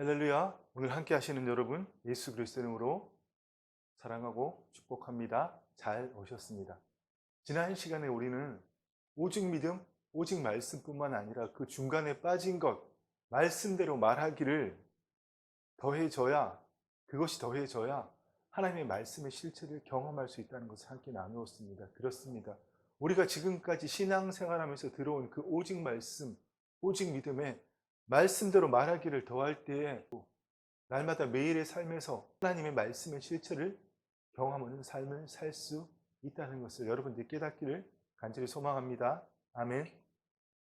할렐루야. 오늘 함께 하시는 여러분, 예수 그리스도의 이름으로 사랑하고 축복합니다. 잘 오셨습니다. 지난 시간에 우리는 오직 믿음, 오직 말씀뿐만 아니라 그 중간에 빠진 것, 말씀대로 말하기를 그것이 더해져야 하나님의 말씀의 실체를 경험할 수 있다는 것을 함께 나누었습니다. 그렇습니다. 우리가 지금까지 신앙생활하면서 들어온 그 오직 말씀, 오직 믿음에 말씀대로 말하기를 더할 때에 날마다 매일의 삶에서 하나님의 말씀의 실체를 경험하는 삶을 살 수 있다는 것을 여러분들이 깨닫기를 간절히 소망합니다. 아멘.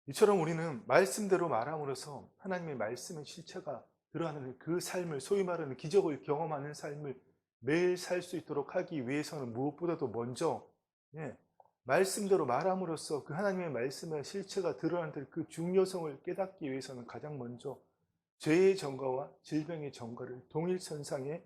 이처럼 우리는 말씀대로 말함으로써 하나님의 말씀의 실체가 드러나는 그 삶을, 소위 말하는 기적을 경험하는 삶을 매일 살 수 있도록 하기 위해서는 무엇보다도 먼저 말씀대로 말함으로써 그 하나님의 말씀의 실체가 드러나는 그 중요성을 깨닫기 위해서는 가장 먼저 죄의 전과와 질병의 전과를 동일선상에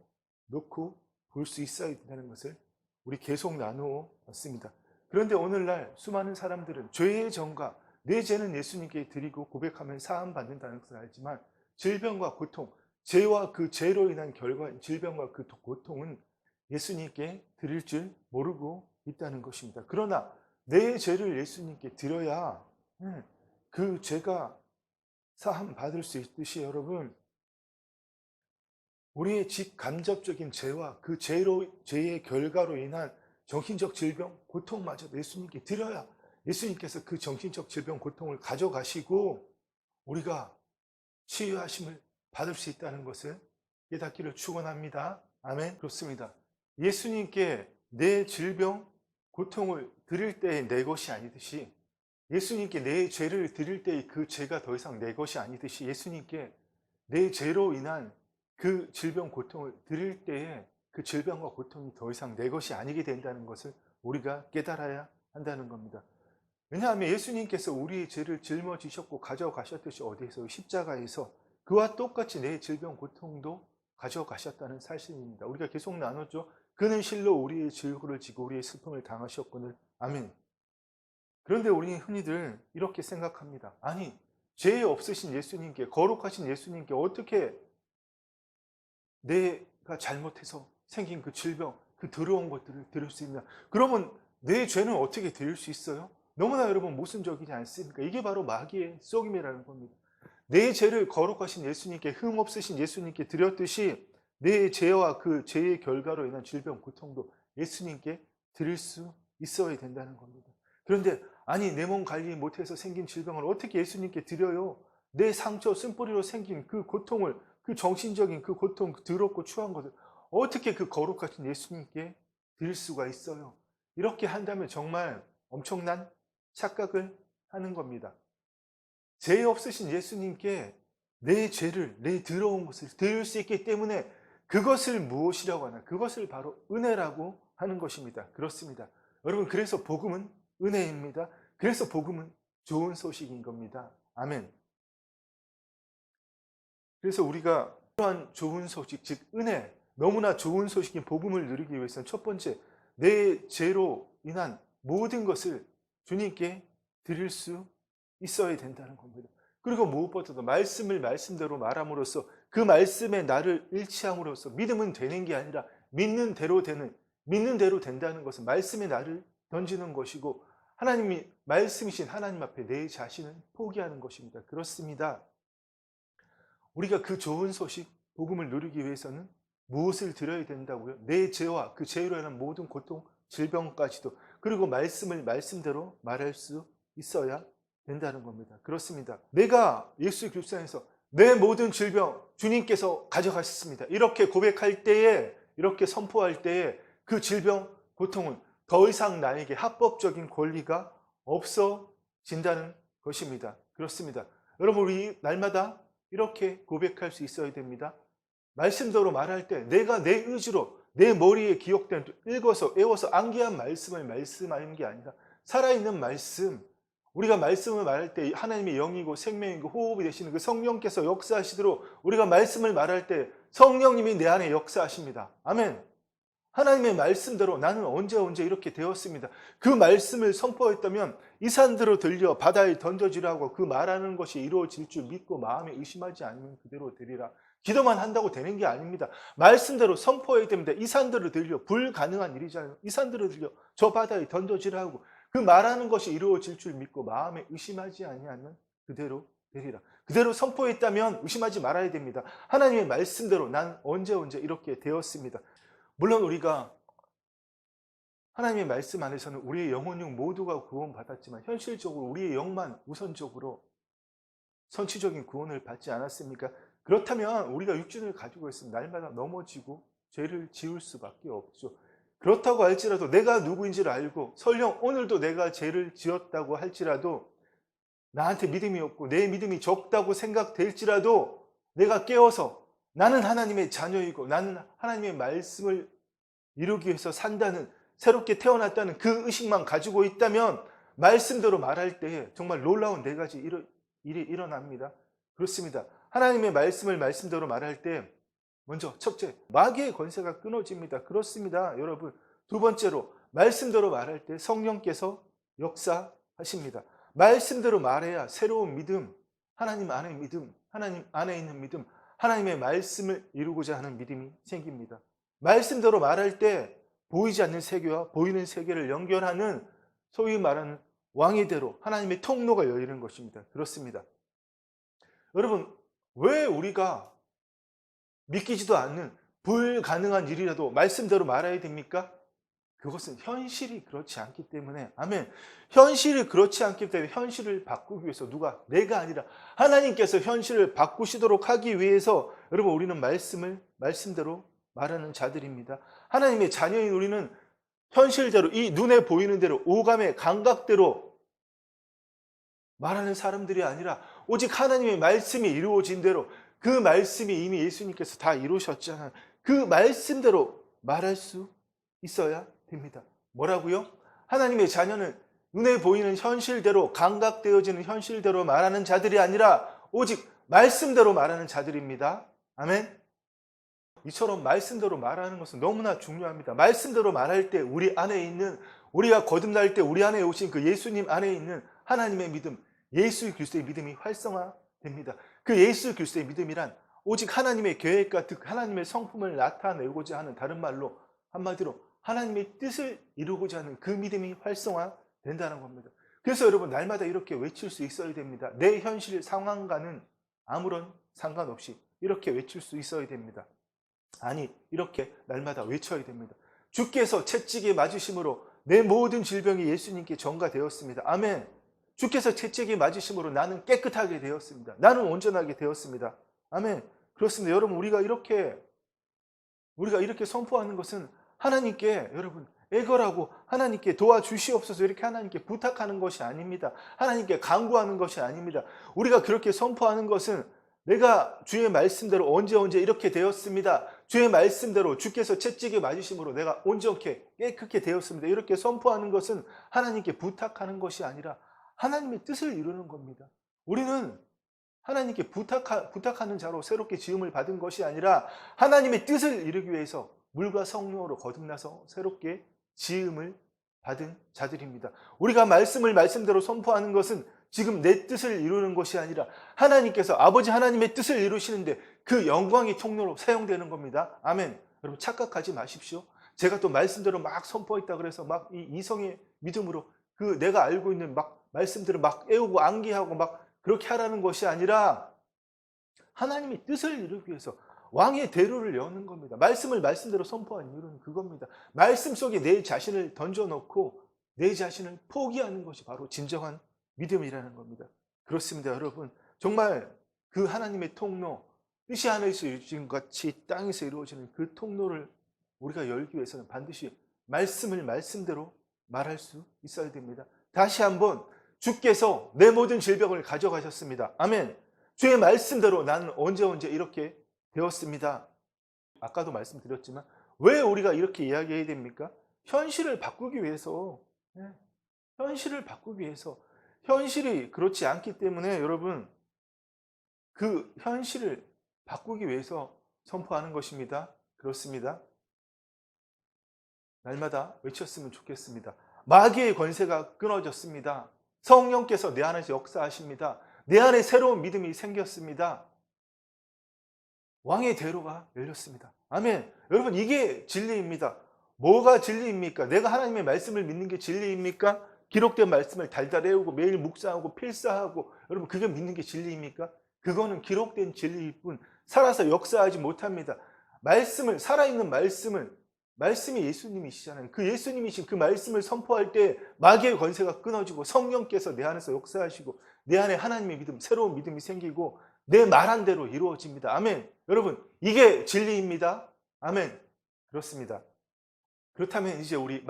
놓고 볼 수 있어야 된다는 것을 우리 계속 나누어 왔습니다. 그런데 오늘날 수많은 사람들은 죄의 전과, 내 죄는 예수님께 드리고 고백하면 사함 받는다는 것을 알지만 질병과 고통, 죄와 그 죄로 인한 결과인 질병과 그 고통은 예수님께 드릴 줄 모르고 있다는 것입니다. 그러나 내 죄를 예수님께 드려야 그 죄가 사함 받을 수 있듯이 여러분, 우리의 직간접적인 죄와 그 죄의 결과로 인한 정신적 질병, 고통마저 예수님께 드려야 예수님께서 그 정신적 질병, 고통을 가져가시고 우리가 치유하심을 받을 수 있다는 것을 깨닫기를 축원합니다. 아멘. 그렇습니다. 예수님께 내 질병, 고통을 드릴 때의 내 것이 아니듯이, 예수님께 내 죄를 드릴 때의 그 죄가 더 이상 내 것이 아니듯이, 예수님께 내 죄로 인한 그 질병, 고통을 드릴 때에 그 질병과 고통이 더 이상 내 것이 아니게 된다는 것을 우리가 깨달아야 한다는 겁니다. 왜냐하면 예수님께서 우리의 죄를 짊어지셨고 가져가셨듯이 어디에서 십자가에서 그와 똑같이 내 질병, 고통도 가져가셨다는 사실입니다. 우리가 계속 나눴죠. 그는 실로 우리의 질고를 지고 우리의 슬픔을 당하셨거늘. 아멘. 그런데 우리는 흔히들 이렇게 생각합니다. 아니, 죄 없으신 예수님께, 거룩하신 예수님께 어떻게 내가 잘못해서 생긴 그 질병, 그 더러운 것들을 드릴 수 있나? 그러면 내 죄는 어떻게 드릴 수 있어요? 너무나 여러분 모순적이지 않습니까? 이게 바로 마귀의 속임이라는 겁니다. 내 죄를 거룩하신 예수님께, 흠없으신 예수님께 드렸듯이 내 죄와 그 죄의 결과로 인한 질병, 고통도 예수님께 드릴 수 있어야 된다는 겁니다. 그런데 아니, 내 몸 관리 못해서 생긴 질병을 어떻게 예수님께 드려요? 내 상처, 쓴뿌리로 생긴 그 고통을, 그 정신적인 그 고통, 그 더럽고 추한 것을 어떻게 그 거룩하신 예수님께 드릴 수가 있어요? 이렇게 한다면 정말 엄청난 착각을 하는 겁니다. 죄 없으신 예수님께 내 죄를, 내 더러운 것을 드릴 수 있기 때문에 그것을 무엇이라고 하나? 그것을 바로 은혜라고 하는 것입니다. 그렇습니다. 여러분, 그래서 복음은 은혜입니다. 그래서 복음은 좋은 소식인 겁니다. 아멘. 그래서 우리가 이러한 좋은 소식, 즉 은혜, 너무나 좋은 소식인 복음을 누리기 위해서는 첫 번째, 내 죄로 인한 모든 것을 주님께 드릴 수 있어야 된다는 겁니다. 그리고 무엇보다도 말씀을 말씀대로 말함으로써 그 말씀에 나를 일치함으로써 믿음은 되는 게 아니라 믿는 대로 된다는 것은 말씀에 나를 던지는 것이고, 하나님이 말씀이신 하나님 앞에 내 자신을 포기하는 것입니다. 그렇습니다. 우리가 그 좋은 소식, 복음을 누리기 위해서는 무엇을 드려야 된다고요? 내 죄와 그 죄로 인한 모든 고통, 질병까지도, 그리고 말씀을 말씀대로 말할 수 있어야 된다는 겁니다. 그렇습니다. 내가 예수 그리스도 안에서 내 모든 질병 주님께서 가져가셨습니다. 이렇게 고백할 때에, 이렇게 선포할 때에 그 질병, 고통은 더 이상 나에게 합법적인 권리가 없어진다는 것입니다. 그렇습니다. 여러분, 우리 날마다 이렇게 고백할 수 있어야 됩니다. 말씀대로 말할 때 내가 내 의지로 내 머리에 기억된, 읽어서 외워서 암기한 말씀을 말씀하는 게 아니라 살아있는 말씀, 우리가 말씀을 말할 때 하나님의 영이고 생명이고 호흡이 되시는 그 성령께서 역사하시도록 우리가 말씀을 말할 때 성령님이 내 안에 역사하십니다. 아멘. 하나님의 말씀대로 나는 언제 이렇게 되었습니다. 그 말씀을 선포했다면 이 산대로 들려 바다에 던져지라고 그 말하는 것이 이루어질 줄 믿고 마음에 의심하지 않으면 그대로 되리라. 기도만 한다고 되는 게 아닙니다. 말씀대로 선포해야 됩니다. 이 산들을 들려 불가능한 일이잖아요. 이 산들을 들려 저 바다에 던져지라고 그 말하는 것이 이루어질 줄 믿고 마음에 의심하지 아니하면 그대로 되리라. 그대로 선포했다면 의심하지 말아야 됩니다. 하나님의 말씀대로 난 언제 이렇게 되었습니다. 물론 우리가 하나님의 말씀 안에서는 우리의 영혼육 모두가 구원받았지만 현실적으로 우리의 영만 우선적으로 선취적인 구원을 받지 않았습니까? 그렇다면 우리가 육신을 가지고 있으면 날마다 넘어지고 죄를 지을 수밖에 없죠. 그렇다고 할지라도 내가 누구인지를 알고 설령 오늘도 내가 죄를 지었다고 할지라도 나한테 믿음이 없고 내 믿음이 적다고 생각될지라도 내가 깨어서 나는 하나님의 자녀이고 나는 하나님의 말씀을 이루기 위해서 산다는 새롭게 태어났다는 그 의식만 가지고 있다면 말씀대로 말할 때 정말 놀라운 네 가지 일이 일어납니다. 그렇습니다. 하나님의 말씀을 말씀대로 말할 때 먼저 첫째, 마귀의 권세가 끊어집니다. 그렇습니다. 여러분. 두 번째로 말씀대로 말할 때 성령께서 역사하십니다. 말씀대로 말해야 새로운 믿음, 하나님 안에 믿음, 하나님 안에 있는 믿음, 하나님의 말씀을 이루고자 하는 믿음이 생깁니다. 말씀대로 말할 때 보이지 않는 세계와 보이는 세계를 연결하는 소위 말하는 왕의대로 하나님의 통로가 열리는 것입니다. 그렇습니다. 여러분, 왜 우리가 믿기지도 않는 불가능한 일이라도 말씀대로 말해야 됩니까? 그것은 현실이 그렇지 않기 때문에, 아멘. 현실이 그렇지 않기 때문에 현실을 바꾸기 위해서 누가, 내가 아니라 하나님께서 현실을 바꾸시도록 하기 위해서 여러분 우리는 말씀대로 말하는 자들입니다. 하나님의 자녀인 우리는 현실대로 이 눈에 보이는 대로 오감의 감각대로 말하는 사람들이 아니라 오직 하나님의 말씀이 이루어진 대로 그 말씀이 이미 예수님께서 다 이루셨잖아요. 그 말씀대로 말할 수 있어야 됩니다. 뭐라고요? 하나님의 자녀는 눈에 보이는 현실대로 감각되어지는 현실대로 말하는 자들이 아니라 오직 말씀대로 말하는 자들입니다. 아멘. 이처럼 말씀대로 말하는 것은 너무나 중요합니다. 말씀대로 말할 때 우리 안에 있는, 우리가 거듭날 때 우리 안에 오신 그 예수님 안에 있는 하나님의 믿음, 예수 그리스도의 믿음이 활성화됩니다. 그 예수 그리스도의 믿음이란 오직 하나님의 계획과 하나님의 성품을 나타내고자 하는, 다른 말로 한마디로 하나님의 뜻을 이루고자 하는 그 믿음이 활성화된다는 겁니다. 그래서 여러분 날마다 이렇게 외칠 수 있어야 됩니다. 내 현실 상황과는 아무런 상관없이 이렇게 외칠 수 있어야 됩니다. 아니, 이렇게 날마다 외쳐야 됩니다. 주께서 채찍에 맞으심으로 내 모든 질병이 예수님께 전가되었습니다. 아멘. 주께서 채찍에 맞으심으로 나는 깨끗하게 되었습니다. 나는 온전하게 되었습니다. 아멘. 그렇습니다. 여러분, 우리가 이렇게 선포하는 것은 하나님께, 여러분, 애걸하고 하나님께 도와주시옵소서 이렇게 하나님께 부탁하는 것이 아닙니다. 하나님께 간구하는 것이 아닙니다. 우리가 그렇게 선포하는 것은 내가 주의 말씀대로 언제 이렇게 되었습니다. 주의 말씀대로 주께서 채찍에 맞으심으로 내가 온전케 깨끗게 되었습니다. 이렇게 선포하는 것은 하나님께 부탁하는 것이 아니라 하나님의 뜻을 이루는 겁니다. 우리는 하나님께 부탁하는 자로 새롭게 지음을 받은 것이 아니라 하나님의 뜻을 이루기 위해서 물과 성령으로 거듭나서 새롭게 지음을 받은 자들입니다. 우리가 말씀대로 선포하는 것은 지금 내 뜻을 이루는 것이 아니라 하나님께서 아버지 하나님의 뜻을 이루시는데 그 영광의 통로로 사용되는 겁니다. 아멘. 여러분 착각하지 마십시오. 제가 또 말씀대로 막 선포했다 그래서 막 이 이성의 믿음으로 그 내가 알고 있는 막 말씀들을 막 애우고 암기하고 막 그렇게 하라는 것이 아니라 하나님의 뜻을 이루기 위해서 왕의 대로를 여는 겁니다. 말씀대로 선포한 이유는 그겁니다. 말씀 속에 내 자신을 던져놓고 내 자신을 포기하는 것이 바로 진정한 믿음이라는 겁니다. 그렇습니다, 여러분. 정말 그 하나님의 통로, 뜻이 하늘에서 이루어진 것 같이 땅에서 이루어지는 그 통로를 우리가 열기 위해서는 반드시 말씀대로 말할 수 있어야 됩니다. 다시 한번 주께서 내 모든 질병을 가져가셨습니다. 아멘. 주의 말씀대로 나는 언제 이렇게 되었습니다. 아까도 말씀드렸지만 왜 우리가 이렇게 이야기해야 됩니까? 현실을 바꾸기 위해서. 현실을 바꾸기 위해서. 현실이 그렇지 않기 때문에 여러분 그 현실을 바꾸기 위해서 선포하는 것입니다. 그렇습니다. 날마다 외쳤으면 좋겠습니다. 마귀의 권세가 끊어졌습니다. 성령께서 내 안에서 역사하십니다. 내 안에 새로운 믿음이 생겼습니다. 왕의 대로가 열렸습니다. 아멘. 여러분, 이게 진리입니다. 뭐가 진리입니까? 내가 하나님의 말씀을 믿는 게 진리입니까? 기록된 말씀을 달달 외우고 매일 묵상하고 필사하고, 여러분, 그게 믿는 게 진리입니까? 그거는 기록된 진리일 뿐 살아서 역사하지 못합니다. 말씀을, 살아있는 말씀이 예수님이시잖아요. 그 예수님이신 그 말씀을 선포할 때 마귀의 권세가 끊어지고 성령께서 내 안에서 역사하시고 내 안에 하나님의 믿음, 새로운 믿음이 생기고 내 말한 대로 이루어집니다. 아멘. 여러분, 이게 진리입니다. 아멘. 그렇습니다. 그렇다면 이제 우리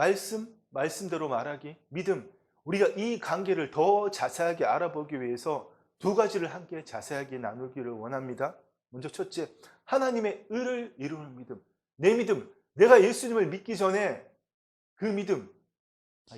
말씀대로 말하기, 믿음, 우리가 이 관계를 더 자세하게 알아보기 위해서 두 가지를 함께 자세하게 나누기를 원합니다. 먼저 첫째, 하나님의 의를 이루는 믿음. 내 믿음, 내가 예수님을 믿기 전에 그 믿음,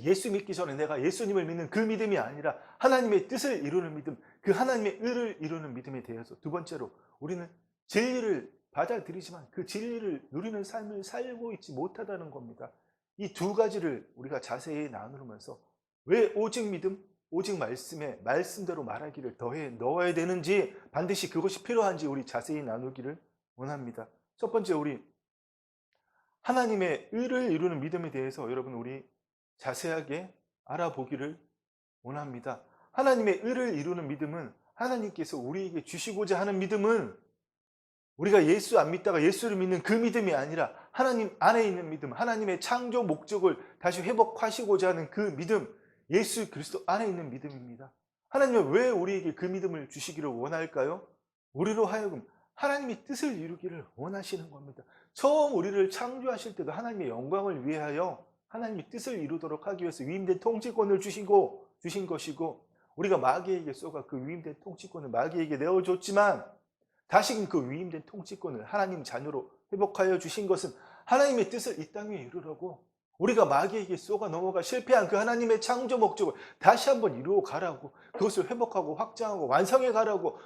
예수 믿기 전에 내가 예수님을 믿는 그 믿음이 아니라 하나님의 뜻을 이루는 믿음, 그 하나님의 의를 이루는 믿음에 대해서 두 번째로 우리는 진리를 받아들이지만 그 진리를 누리는 삶을 살고 있지 못하다는 겁니다. 이 두 가지를 우리가 자세히 나누면서 왜 오직 믿음, 오직 말씀에 말씀대로 말하기를 더해 넣어야 되는지, 반드시 그것이 필요한지 우리 자세히 나누기를 원합니다. 첫 번째, 우리 하나님의 의를 이루는 믿음에 대해서 여러분 우리 자세하게 알아보기를 원합니다. 하나님의 의를 이루는 믿음은, 하나님께서 우리에게 주시고자 하는 믿음은 우리가 예수 안 믿다가 예수를 믿는 그 믿음이 아니라 하나님 안에 있는 믿음, 하나님의 창조 목적을 다시 회복하시고자 하는 그 믿음, 예수 그리스도 안에 있는 믿음입니다. 하나님은 왜 우리에게 그 믿음을 주시기를 원할까요? 우리로 하여금 하나님의 뜻을 이루기를 원하시는 겁니다. 처음 우리를 창조하실 때도 하나님의 영광을 위하여 하나님의 뜻을 이루도록 하기 위해서 위임된 통치권을 주신 것이고, 우리가 마귀에게 쏘가 그 위임된 통치권을 마귀에게 내어줬지만 다시금 그 위임된 통치권을 하나님 자녀로 회복하여 주신 것은 하나님의 뜻을 이 땅에 이루려고, 우리가 마귀에게 쏘가 넘어가 실패한 그 하나님의 창조 목적을 다시 한번 이루어 가라고, 그것을 회복하고 확장하고 완성해 가라고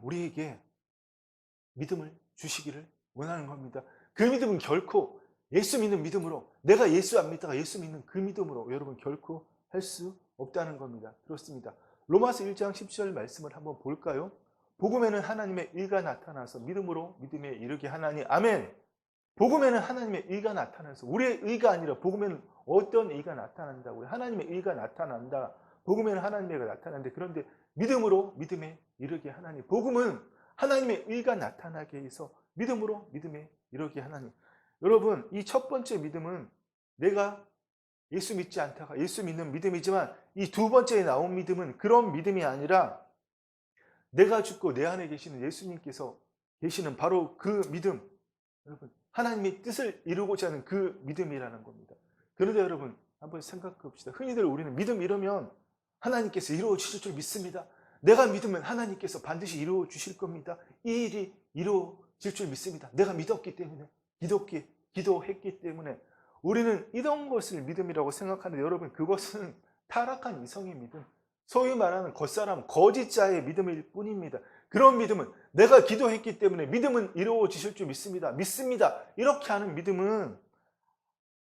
우리에게 믿음을 주시기를 원하는 겁니다. 그 믿음은 결코 예수 믿는 믿음으로, 내가 예수 안 믿다가 예수 믿는 그 믿음으로 여러분 결코 할 수 없다는 겁니다. 그렇습니다. 로마서 1장 10절 말씀을 한번 볼까요? 복음에는 하나님의 의가 나타나서 믿음으로 믿음에 이르게 하나니. 아멘. 복음에는 하나님의 의가 나타나서, 우리의 의가 아니라 복음에는 어떤 의가 나타난다고요? 하나님의 의가 나타난다. 복음에는 하나님의 의가 나타나는데, 그런데 믿음으로 믿음에 이르게 하나니. 복음은 하나님의 의가 나타나게 해서 믿음으로 믿음에 이르게 하나니. 여러분, 이 첫 번째 믿음은 내가 예수 믿지 않다가 예수 믿는 믿음이지만, 이 두 번째에 나온 믿음은 그런 믿음이 아니라 내가 죽고 내 안에 계시는 예수님께서 계시는 바로 그 믿음, 여러분 하나님의 뜻을 이루고자 하는 그 믿음이라는 겁니다. 그런데 여러분 한번 생각해 봅시다. 흔히들 우리는 믿음 이루면 하나님께서 이루어 주실 줄 믿습니다. 내가 믿으면 하나님께서 반드시 이루어 주실 겁니다. 이 일이 이루어질 줄 믿습니다. 내가 믿었기 때문에, 기도했기 때문에. 우리는 이런 것을 믿음이라고 생각하는데, 여러분 그것은 타락한 이성의 믿음, 소위 말하는 겉사람, 거짓자의 믿음일 뿐입니다. 그런 믿음은 내가 기도했기 때문에 믿음은 이루어지실 줄 믿습니다. 이렇게 하는 믿음은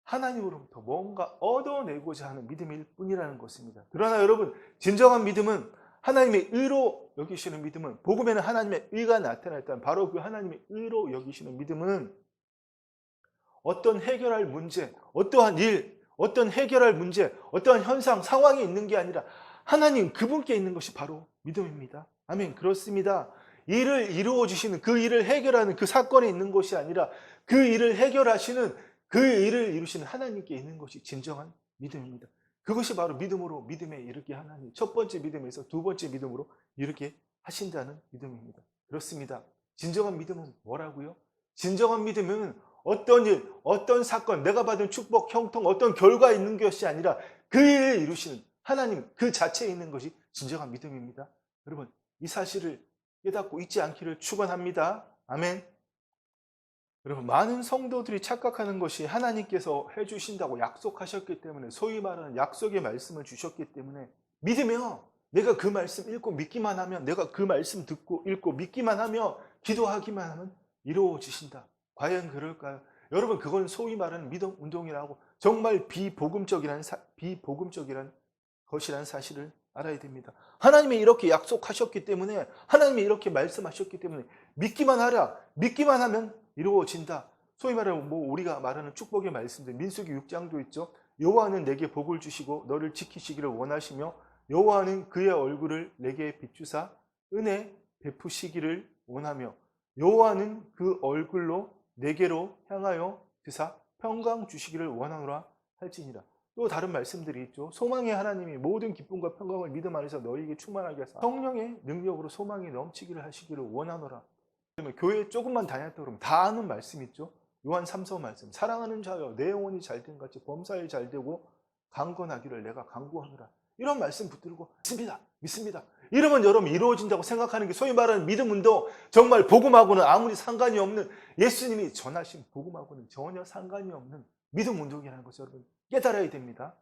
하나님으로부터 뭔가 얻어내고자 하는 믿음일 뿐이라는 것입니다. 그러나 여러분, 진정한 믿음은, 하나님의 의로 여기시는 믿음은, 복음에는 하나님의 의가 나타났다는 바로 그 하나님의 의로 여기시는 믿음은 어떤 해결할 문제, 어떠한 일, 어떤 해결할 문제, 어떠한 현상, 상황이 있는 게 아니라 하나님 그분께 있는 것이 바로 믿음입니다. 아멘. 그렇습니다. 일을 이루어 주시는, 그 일을 해결하는 그 사건에 있는 것이 아니라 그 일을 해결하시는, 그 일을 이루시는 하나님께 있는 것이 진정한 믿음입니다. 그것이 바로 믿음으로 믿음에 이르게 하나님, 첫 번째 믿음에서 두 번째 믿음으로 이르게 하신다는 믿음입니다. 그렇습니다. 진정한 믿음은 뭐라고요? 진정한 믿음은 어떤 일, 어떤 사건, 내가 받은 축복, 형통, 어떤 결과에 있는 것이 아니라 그 일을 이루시는 하나님 그 자체에 있는 것이 진정한 믿음입니다. 여러분, 이 사실을 깨닫고 있지 않기를 축원합니다. 아멘. 여러분, 많은 성도들이 착각하는 것이 하나님께서 해주신다고 약속하셨기 때문에, 소위 말하는 약속의 말씀을 주셨기 때문에 믿으며 내가 그 말씀 읽고 믿기만 하면, 내가 그 말씀 듣고 읽고 믿기만 하며 기도하기만 하면 이루어지신다. 과연 그럴까요? 여러분, 그건 소위 말하는 믿음 운동이라고 정말 비복음적이란 것이라는 사실을 알아야 됩니다. 하나님이 이렇게 약속하셨기 때문에, 하나님이 이렇게 말씀하셨기 때문에 믿기만 하라. 믿기만 하면 이루어진다. 소위 말하면 우리가 말하는 축복의 말씀들, 민수기 6장도 있죠. 여호와는 내게 복을 주시고 너를 지키시기를 원하시며 여호와는 그의 얼굴을 내게 비추사 은혜 베푸시기를 원하며 여호와는 그 얼굴로 내게로 향하여 드사 평강 주시기를 원하노라 할지니라. 또 다른 말씀들이 있죠. 소망의 하나님이 모든 기쁨과 평강을 믿음 안에서 너희에게 충만하게 하사 성령의 능력으로 소망이 넘치기를 하시기를 원하노라. 그러면 교회 조금만 다녔다 그러면 다 아는 말씀 있죠. 요한 3서 말씀. 사랑하는 자여 내 영혼이 잘된 같이 범사에 잘되고 강건하기를 내가 간구하노라. 이런 말씀 붙들고 믿습니다. 믿습니다. 이러면 여러분 이루어진다고 생각하는 게 소위 말하는 믿음운동, 정말 복음하고는 아무리 상관이 없는, 예수님이 전하신 복음하고는 전혀 상관이 없는 믿음운동이라는 것을 여러분 깨달아야 됩니다.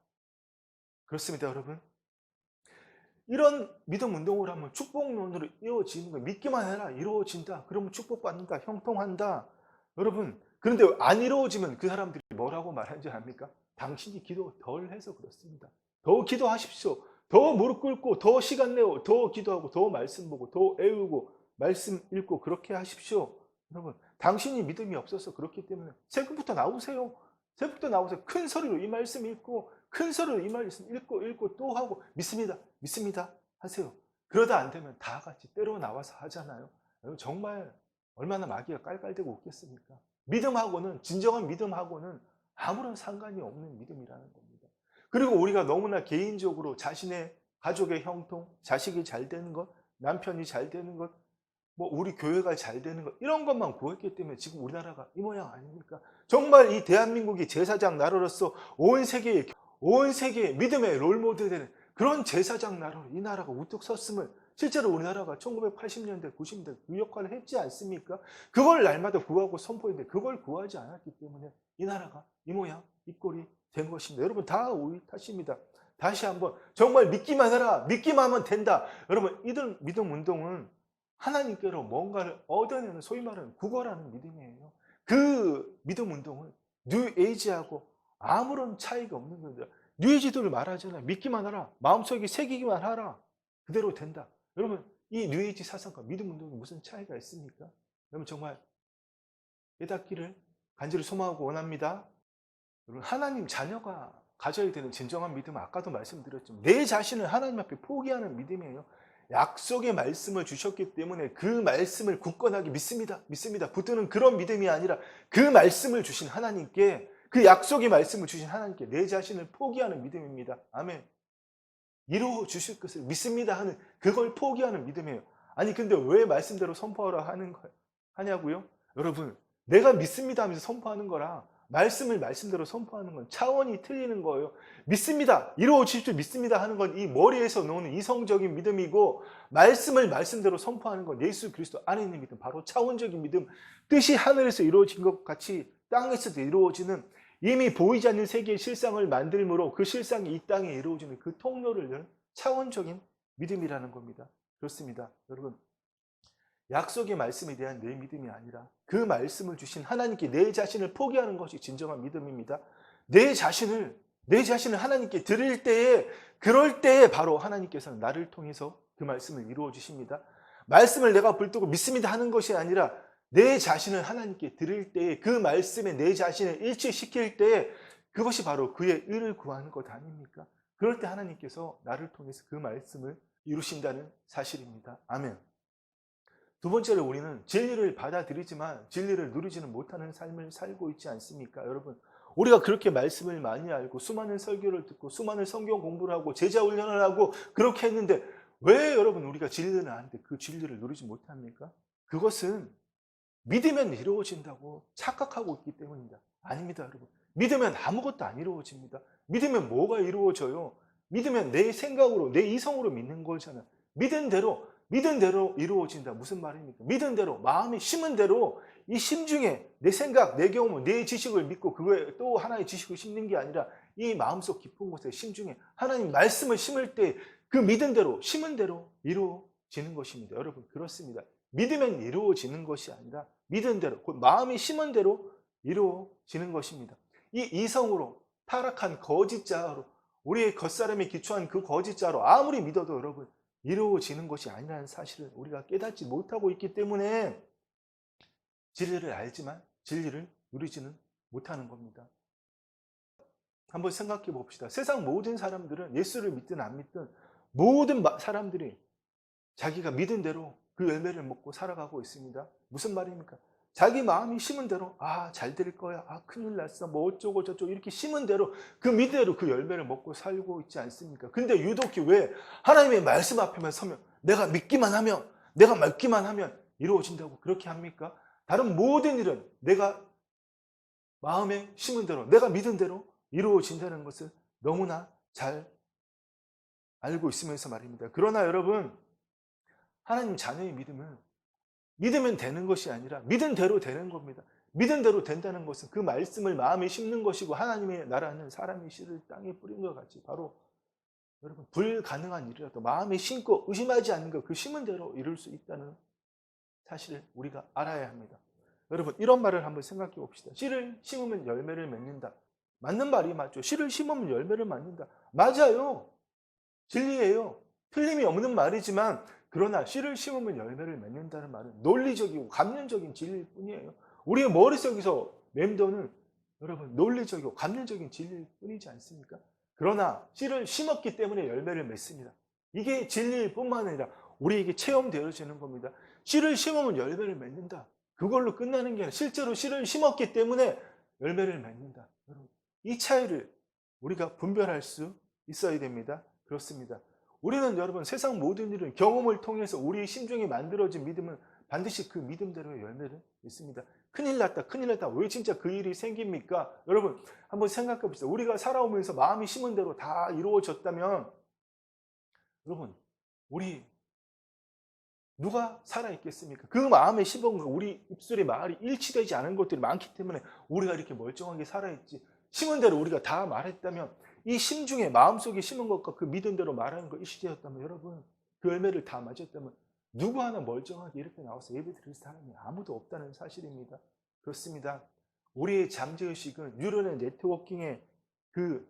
그렇습니다, 여러분. 이런 믿음운동을 하면 축복론으로 이루어지는 거예요. 믿기만 해라. 이루어진다. 그러면 축복받는다. 형통한다. 여러분, 그런데 안 이루어지면 그 사람들이 뭐라고 말하는지 압니까? 당신이 기도 덜 해서 그렇습니다. 더 기도하십시오. 더 무릎 꿇고 더 시간 내고 더 기도하고 더 말씀 보고 더 애우고 말씀 읽고 그렇게 하십시오. 여러분, 당신이 믿음이 없어서 그렇기 때문에 새벽부터 나오세요. 새벽부터 나오세요. 큰 소리로 이 말씀 읽고 큰 소리로 이 말씀 읽고 또 하고 믿습니다. 믿습니다. 하세요. 그러다 안 되면 다 같이 때로 나와서 하잖아요. 여러분, 정말 얼마나 마귀가 깔깔대고 웃겠습니까? 믿음하고는, 진정한 믿음하고는 아무런 상관이 없는 믿음이라는 겁니다. 그리고 우리가 너무나 개인적으로 자신의 가족의 형통, 자식이 잘 되는 것, 남편이 잘 되는 것, 우리 교회가 잘 되는 것, 이런 것만 구했기 때문에 지금 우리나라가 이 모양 아닙니까? 정말 이 대한민국이 제사장 나라로서 온 세계에 믿음의 롤모델이 되는 그런 제사장 나라로 이 나라가 우뚝 섰음을, 실제로 우리나라가 1980년대, 90년대 그 역할을 했지 않습니까? 그걸 날마다 구하고 선포했는데 그걸 구하지 않았기 때문에 이 나라가 이 모양, 이 꼴이 된 것입니다. 여러분, 다 우리 탓입니다. 다시 한번 정말 믿기만 해라. 믿기만 하면 된다. 여러분, 이들 믿음 운동은 하나님께로 뭔가를 얻어내는, 소위 말하는 구걸하는 믿음이에요. 그 믿음 운동은 뉴에이지하고 아무런 차이가 없는 겁니다. 뉴에이지도를 말하잖아요. 믿기만 하라. 마음속에 새기기만 하라. 그대로 된다. 여러분, 이 뉴에이지 사상과 믿음 운동이 무슨 차이가 있습니까? 여러분, 정말 깨닫기를 간절히 소망하고 원합니다. 여러분, 하나님 자녀가 가져야 되는 진정한 믿음은 아까도 말씀드렸지만 내 자신을 하나님 앞에 포기하는 믿음이에요. 약속의 말씀을 주셨기 때문에 그 말씀을 굳건하게 믿습니다. 붙드는 그런 믿음이 아니라 그 말씀을 주신 하나님께, 그 약속의 말씀을 주신 하나님께 내 자신을 포기하는 믿음입니다. 아멘. 이루어 주실 것을 믿습니다 하는, 그걸 포기하는 믿음이에요. 아니 근데 왜 말씀대로 선포하라 하냐고요? 여러분, 내가 믿습니다 하면서 선포하는 거랑 말씀을 말씀대로 선포하는 건 차원이 틀리는 거예요. 믿습니다, 이루어지실 줄 믿습니다 하는 건 이 머리에서 노는 이성적인 믿음이고, 말씀을 말씀대로 선포하는 건 예수 그리스도 안에 있는 믿음, 바로 차원적인 믿음, 뜻이 하늘에서 이루어진 것 같이 땅에서도 이루어지는, 이미 보이지 않는 세계의 실상을 만들므로 그 실상이 이 땅에 이루어지는 그 통로를 연 차원적인 믿음이라는 겁니다. 그렇습니다. 여러분, 약속의 말씀에 대한 내 믿음이 아니라 그 말씀을 주신 하나님께 내 자신을 포기하는 것이 진정한 믿음입니다. 내 자신을 하나님께 드릴 때에, 그럴 때에 바로 하나님께서는 나를 통해서 그 말씀을 이루어 주십니다. 말씀을 내가 붙들고 믿습니다 하는 것이 아니라 내 자신을 하나님께 드릴 때에, 그 말씀에 내 자신을 일치시킬 때에 그것이 바로 그의 의를 구하는 것 아닙니까? 그럴 때 하나님께서 나를 통해서 그 말씀을 이루신다는 사실입니다. 아멘. 두 번째로, 우리는 진리를 받아들이지만 진리를 누리지는 못하는 삶을 살고 있지 않습니까? 여러분, 우리가 그렇게 말씀을 많이 알고 수많은 설교를 듣고 수많은 성경 공부를 하고 제자 훈련을 하고 그렇게 했는데 왜 여러분 우리가 진리를 아는데 그 진리를 누리지 못합니까? 그것은 믿으면 이루어진다고 착각하고 있기 때문입니다. 아닙니다, 여러분. 믿으면 아무것도 안 이루어집니다. 믿으면 뭐가 이루어져요? 믿으면 내 생각으로, 내 이성으로 믿는 거잖아요. 믿은 대로 이루어진다. 무슨 말입니까? 믿은 대로, 마음이 심은 대로, 이 심중에 내 생각, 내 경험, 내 지식을 믿고 그거에 또 하나의 지식을 심는 게 아니라 이 마음속 깊은 곳에, 심중에 하나님 말씀을 심을 때 그 믿은 대로, 심은 대로 이루어지는 것입니다. 여러분, 그렇습니다. 믿으면 이루어지는 것이 아니라 믿은 대로, 그 마음이 심은 대로 이루어지는 것입니다. 이 이성으로 타락한 거짓자로 우리의 겉사람에 기초한 그 거짓자로 아무리 믿어도 여러분 이루어지는 것이 아니라는 사실을 우리가 깨닫지 못하고 있기 때문에 진리를 알지만 진리를 누리지는 못하는 겁니다. 한번 생각해 봅시다. 세상 모든 사람들은 예수를 믿든 안 믿든 모든 사람들이 자기가 믿은 대로 그 열매를 먹고 살아가고 있습니다. 무슨 말입니까? 자기 마음이 심은 대로 잘 될 거야. 큰일 났어. 뭐 어쩌고 저쩌고 이렇게 심은 대로 그 믿음대로 그 열매를 먹고 살고 있지 않습니까? 근데 유독히 왜 하나님의 말씀 앞에만 서면 내가 믿기만 하면 내가 믿기만 하면 이루어진다고 그렇게 합니까? 다른 모든 일은 내가 마음에 심은 대로 내가 믿은 대로 이루어진다는 것을 너무나 잘 알고 있으면서 말입니다. 그러나 여러분 하나님 자녀의 믿음은 믿으면 되는 것이 아니라 믿은 대로 되는 겁니다. 믿은 대로 된다는 것은 그 말씀을 마음에 심는 것이고 하나님의 나라는 사람의 씨를 땅에 뿌린 것 같이 바로 여러분 불가능한 일이라도 마음에 심고 의심하지 않는 것 그 심은 대로 이룰 수 있다는 사실을 우리가 알아야 합니다. 여러분 이런 말을 한번 생각해 봅시다. 씨를 심으면 열매를 맺는다. 맞는 말이 맞죠. 씨를 심으면 열매를 맺는다. 맞아요. 진리예요. 틀림이 없는 말이지만 그러나 씨를 심으면 열매를 맺는다는 말은 논리적이고 감론적인 진리일 뿐이에요. 우리의 머릿속에서 맴도는 여러분 논리적이고 감론적인 진리일 뿐이지 않습니까? 그러나 씨를 심었기 때문에 열매를 맺습니다. 이게 진리일 뿐만 아니라 우리에게 체험되어지는 겁니다. 씨를 심으면 열매를 맺는다. 그걸로 끝나는 게 아니라 실제로 씨를 심었기 때문에 열매를 맺는다. 여러분, 이 차이를 우리가 분별할 수 있어야 됩니다. 그렇습니다. 우리는 여러분 세상 모든 일은 경험을 통해서 우리 심중에 만들어진 믿음은 반드시 그 믿음대로의 열매를 맺습니다. 큰일 났다 큰일 났다 왜 진짜 그 일이 생깁니까? 여러분 한번 생각해 봅시다. 우리가 살아오면서 마음이 심은 대로 다 이루어졌다면 여러분 우리 누가 살아있겠습니까? 그 마음에 심은 거 우리 입술의 말이 일치되지 않은 것들이 많기 때문에 우리가 이렇게 멀쩡하게 살아있지. 심은 대로 우리가 다 말했다면 이 심중에 마음속에 심은 것과 그 믿은 대로 말하는 거 일치되었다면 여러분 그 열매를 다 맞았다면 누구 하나 멀쩡하게 이렇게 나와서 예배 드릴 사람이 아무도 없다는 사실입니다. 그렇습니다. 우리의 잠재의식은 뉴런의 네트워킹의 그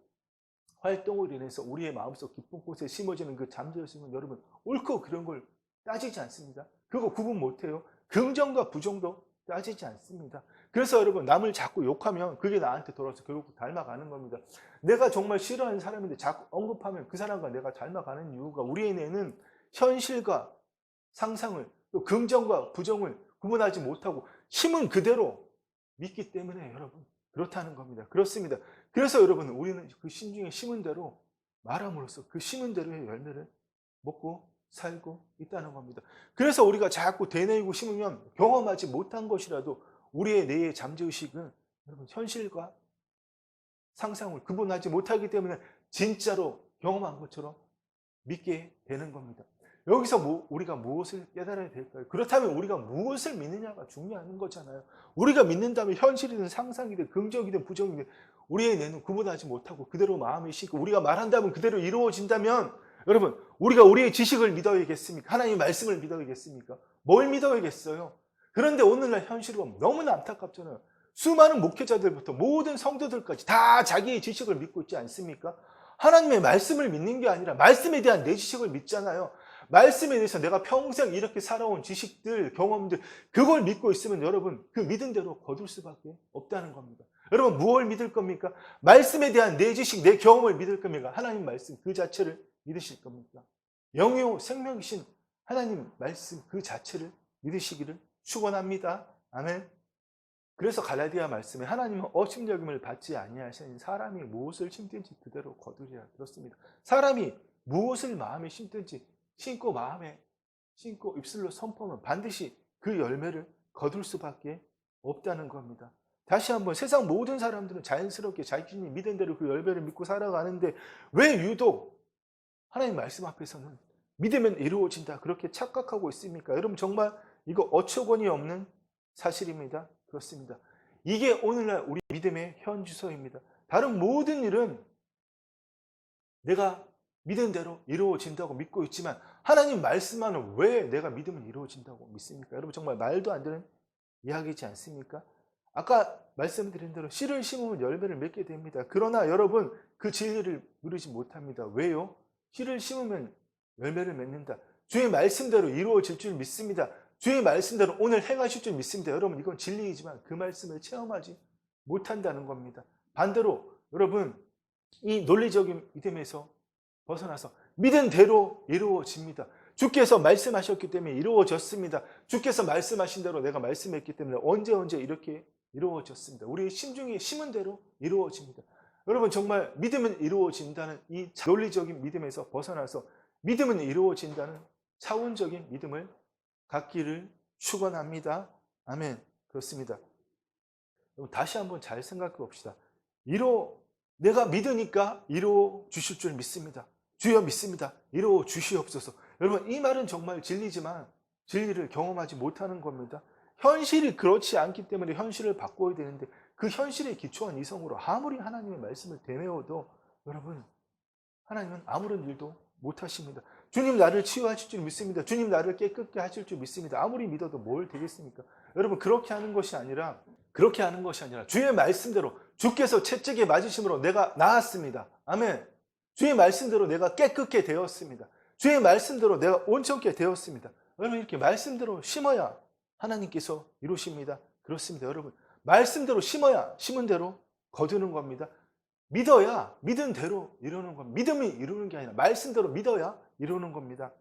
활동으로 인해서 우리의 마음속 깊은 곳에 심어지는 그 잠재의식은 여러분 옳고 그런 걸 따지지 않습니다. 그거 구분 못해요. 긍정과 부정도 따지지 않습니다. 그래서 여러분 남을 자꾸 욕하면 그게 나한테 돌아서 결국 닮아가는 겁니다. 내가 정말 싫어하는 사람인데 자꾸 언급하면 그 사람과 내가 닮아가는 이유가 우리의 뇌는 현실과 상상을 또 긍정과 부정을 구분하지 못하고 심은 그대로 믿기 때문에 여러분 그렇다는 겁니다. 그렇습니다. 그래서 여러분 우리는 그 심중에 심은 대로 말함으로써 그 심은 대로의 열매를 먹고 살고 있다는 겁니다. 그래서 우리가 자꾸 되뇌이고 심으면 경험하지 못한 것이라도 우리의 뇌의 잠재의식은 여러분 현실과 상상을 구분하지 못하기 때문에 진짜로 경험한 것처럼 믿게 되는 겁니다. 여기서 우리가 무엇을 깨달아야 될까요? 그렇다면 우리가 무엇을 믿느냐가 중요한 거잖아요. 우리가 믿는다면 현실이든 상상이든 긍정이든 부정이든 우리의 뇌는 구분하지 못하고 그대로 마음이 심고 우리가 말한다면 그대로 이루어진다면 여러분 우리가 우리의 지식을 믿어야겠습니까? 하나님의 말씀을 믿어야겠습니까? 뭘 믿어야겠어요? 그런데 오늘날 현실이 너무나 안타깝잖아요. 수많은 목회자들부터 모든 성도들까지 다 자기의 지식을 믿고 있지 않습니까? 하나님의 말씀을 믿는 게 아니라 말씀에 대한 내 지식을 믿잖아요. 말씀에 대해서 내가 평생 이렇게 살아온 지식들, 경험들 그걸 믿고 있으면 여러분 그 믿은 대로 거둘 수밖에 없다는 겁니다. 여러분 무엇을 믿을 겁니까? 말씀에 대한 내 지식, 내 경험을 믿을 겁니까? 하나님 말씀 그 자체를 믿으실 겁니까? 영이요 생명이신 하나님 말씀 그 자체를 믿으시기를 축원합니다. 아멘. 그래서 갈라디아 말씀에 하나님은 업신여김을 받지 아니하시니 사람이 무엇을 심든지 그대로 거두리라. 그렇습니다. 사람이 무엇을 마음에 심든지 심고 마음에 심고 입술로 선포하면 반드시 그 열매를 거둘 수밖에 없다는 겁니다. 다시 한번 세상 모든 사람들은 자연스럽게 자신이 믿은 대로 그 열매를 믿고 살아가는데 왜 유독 하나님 말씀 앞에서는 믿으면 이루어진다 그렇게 착각하고 있습니까? 여러분 정말 이거 어처구니 없는 사실입니다. 그렇습니다. 이게 오늘날 우리 믿음의 현주소입니다. 다른 모든 일은 내가 믿은 대로 이루어진다고 믿고 있지만 하나님 말씀만은 왜 내가 믿으면 이루어진다고 믿습니까? 여러분 정말 말도 안 되는 이야기이지 않습니까? 아까 말씀드린 대로 씨를 심으면 열매를 맺게 됩니다. 그러나 여러분 그 진리를 누리지 못합니다. 왜요? 씨를 심으면 열매를 맺는다. 주의 말씀대로 이루어질 줄 믿습니다. 주의 말씀대로 오늘 행하실 줄 믿습니다. 여러분 이건 진리이지만 그 말씀을 체험하지 못한다는 겁니다. 반대로 여러분 이 논리적인 믿음에서 벗어나서 믿은 대로 이루어집니다. 주께서 말씀하셨기 때문에 이루어졌습니다. 주께서 말씀하신 대로 내가 말씀했기 때문에 언제 이렇게 이루어졌습니다. 우리의 심중에 심은 대로 이루어집니다. 여러분 정말 믿음은 이루어진다는 이 논리적인 믿음에서 벗어나서 믿음은 이루어진다는 차원적인 믿음을 갖기를 축원합니다. 아멘. 그렇습니다. 다시 한번 잘 생각해 봅시다. 내가 믿으니까 이루어 주실 줄 믿습니다. 주여 믿습니다. 이루어 주시옵소서. 여러분 이 말은 정말 진리지만 진리를 경험하지 못하는 겁니다. 현실이 그렇지 않기 때문에 현실을 바꿔야 되는데 그 현실에 기초한 이성으로 아무리 하나님의 말씀을 되뇌어도 여러분 하나님은 아무런 일도 못하십니다. 주님 나를 치유하실 줄 믿습니다. 주님 나를 깨끗게 하실 줄 믿습니다. 아무리 믿어도 뭘 되겠습니까? 여러분 그렇게 하는 것이 아니라 주의 말씀대로 주께서 채찍에 맞으심으로 내가 나았습니다. 아멘. 주의 말씀대로 내가 깨끗게 되었습니다. 주의 말씀대로 내가 온전케 되었습니다. 여러분 이렇게 말씀대로 심어야 하나님께서 이루십니다. 그렇습니다. 여러분 말씀대로 심어야 심은 대로 거두는 겁니다. 믿어야 믿은 대로 이루는 겁니다. 믿음이 이루는 게 아니라 말씀대로 믿어야 이루는 겁니다.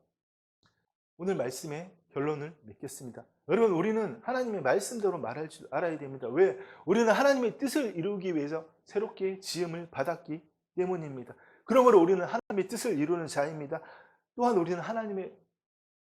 오늘 말씀의 결론을 맺겠습니다. 여러분 우리는 하나님의 말씀대로 말할 줄 알아야 됩니다. 왜? 우리는 하나님의 뜻을 이루기 위해서 새롭게 지음을 받았기 때문입니다. 그러므로 우리는 하나님의 뜻을 이루는 자입니다. 또한 우리는 하나님의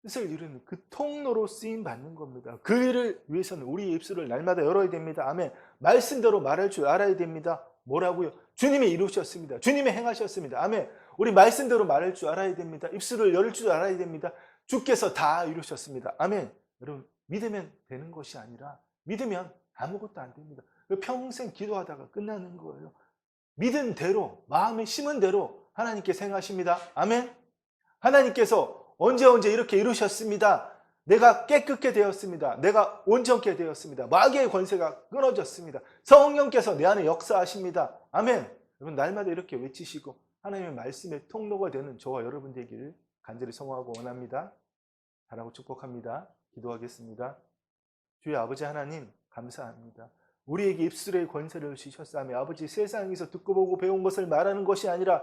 뜻을 이루는 그 통로로 쓰임 받는 겁니다. 그 일을 위해서는 우리의 입술을 날마다 열어야 됩니다. 아멘. 말씀대로 말할 줄 알아야 됩니다. 뭐라고요? 주님이 이루셨습니다. 주님이 행하셨습니다. 아멘. 우리 말씀대로 말할 줄 알아야 됩니다. 입술을 열 줄 알아야 됩니다. 주께서 다 이루셨습니다. 아멘. 여러분 믿으면 되는 것이 아니라 믿으면 아무것도 안 됩니다. 평생 기도하다가 끝나는 거예요. 믿은 대로 마음에 심은 대로 하나님께서 행하십니다. 아멘. 하나님께서 언제 이렇게 이루셨습니다. 내가 깨끗게 되었습니다. 내가 온전케 되었습니다. 마귀의 권세가 끊어졌습니다. 성령께서 내 안에 역사하십니다. 아멘. 여러분 날마다 이렇게 외치시고 하나님의 말씀의 통로가 되는 저와 여러분 되기를 간절히 소망하고 원합니다. 바라고 축복합니다. 기도하겠습니다. 주의 아버지 하나님 감사합니다. 우리에게 입술의 권세를 주셨사며 아버지 세상에서 듣고 보고 배운 것을 말하는 것이 아니라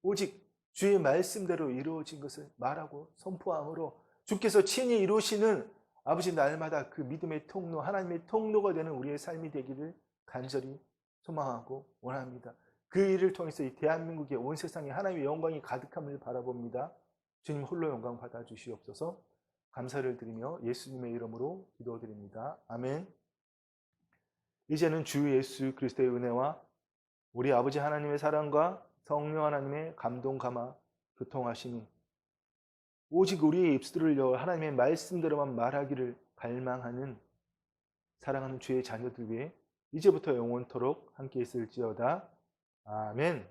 오직 주의 말씀대로 이루어진 것을 말하고 선포함으로 주께서 친히 이루시는 아버지 날마다 그 믿음의 통로 하나님의 통로가 되는 우리의 삶이 되기를 간절히 소망하고 원합니다. 그 일을 통해서 이 대한민국의 온 세상에 하나님의 영광이 가득함을 바라봅니다. 주님 홀로 영광 받아주시옵소서. 감사를 드리며 예수님의 이름으로 기도드립니다. 아멘. 이제는 주 예수 그리스도의 은혜와 우리 아버지 하나님의 사랑과 성령 하나님의 감동 감화 교통하심이 오직 우리의 입술을 여 하나님의 말씀대로만 말하기를 갈망하는 사랑하는 주의 자녀들 위해 이제부터 영원토록 함께 있을지어다. 아멘.